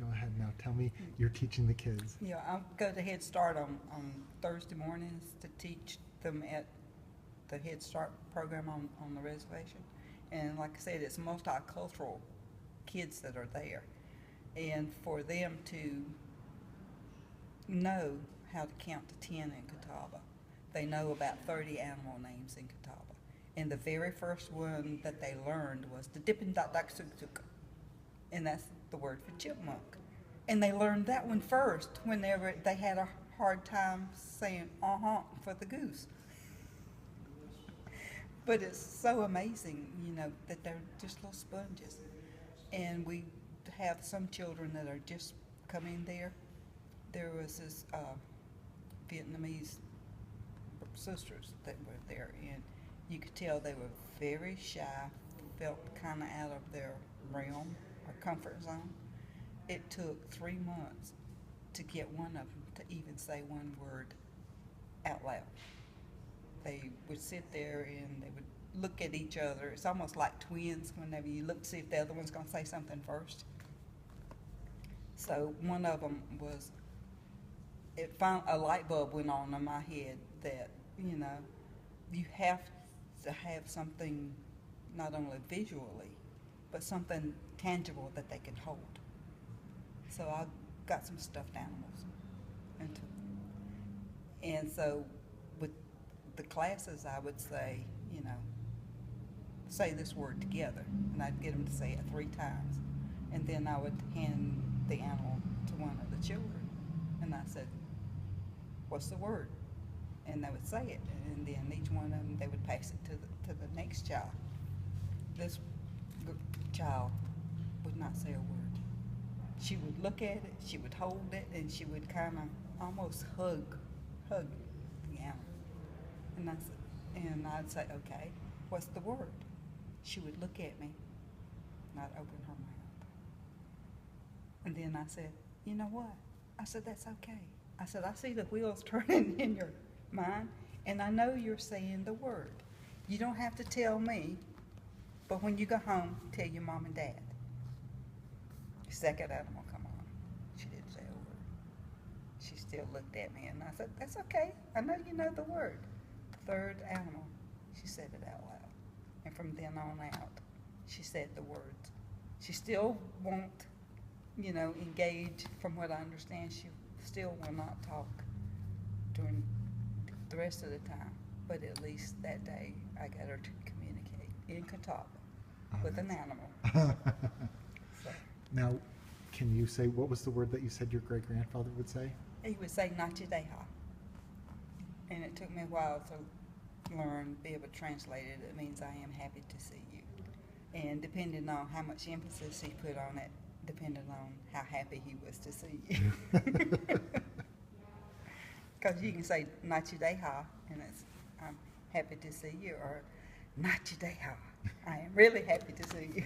Go ahead now. Tell me, you're teaching the kids. Yeah, I go to Head Start on Thursday mornings to teach them at the Head Start program on the reservation. And like I said, it's multicultural kids that are there. And for them to know how to count to 10 in Catawba, they know about 30 animal names in Catawba. And the very first one that they learned was the dippin' dot dak suk suk. And that's the word for chipmunk. And they learned that one first whenever they had a hard time saying for the goose. But it's so amazing, you know, that they're just little sponges. And we have some children that are just coming there. There was this Vietnamese sisters that were there, and you could tell they were very shy, felt kind of out of their realm or comfort zone. It took 3 months to get one of them to even say one word out loud. They would sit there and they would look at each other. It's almost like twins whenever you look to see if the other one's going to say something first. So one of them was, a light bulb went on in my head that, you know, you have to have something not only visually, but something tangible that they can hold. So I got some stuffed animals into them. And so with the classes, I would say, you know, say this word together, and I'd get them to say it 3 times. And then I would hand the animal to one of the children, and I said, what's the word? And they would say it, and then each one of them, they would pass it to the next child. This child would not say a word. She would look at it, she would hold it, and she would kind of almost hug the animal. And I'd say, okay, what's the word? She would look at me, not open her mouth. And then I said, you know what? I said, that's okay. I said, I see the wheels turning in your mind, and I know you're saying the word. You don't have to tell me, but when you go home, tell your mom and dad. The second animal come on. She didn't say a word. She still looked at me, and I said, that's okay. I know you know the word. The third animal, she said it out loud. And from then on out, she said the words. She still won't, you know, engage. From what I understand, she still will not talk during the rest of the time. But at least that day, I got her to communicate in Catawba with an animal. So, now, can you say, what was the word that you said your great-grandfather would say? he would say Nachideha. And it took me a while to learn, be able to translate it. It means I am happy to see you. And depending on how much emphasis he put on it, depending on how happy he was to see you. Because you can say Nachideha, and it's I'm happy to see you, or Nachideha, I am really happy to see you.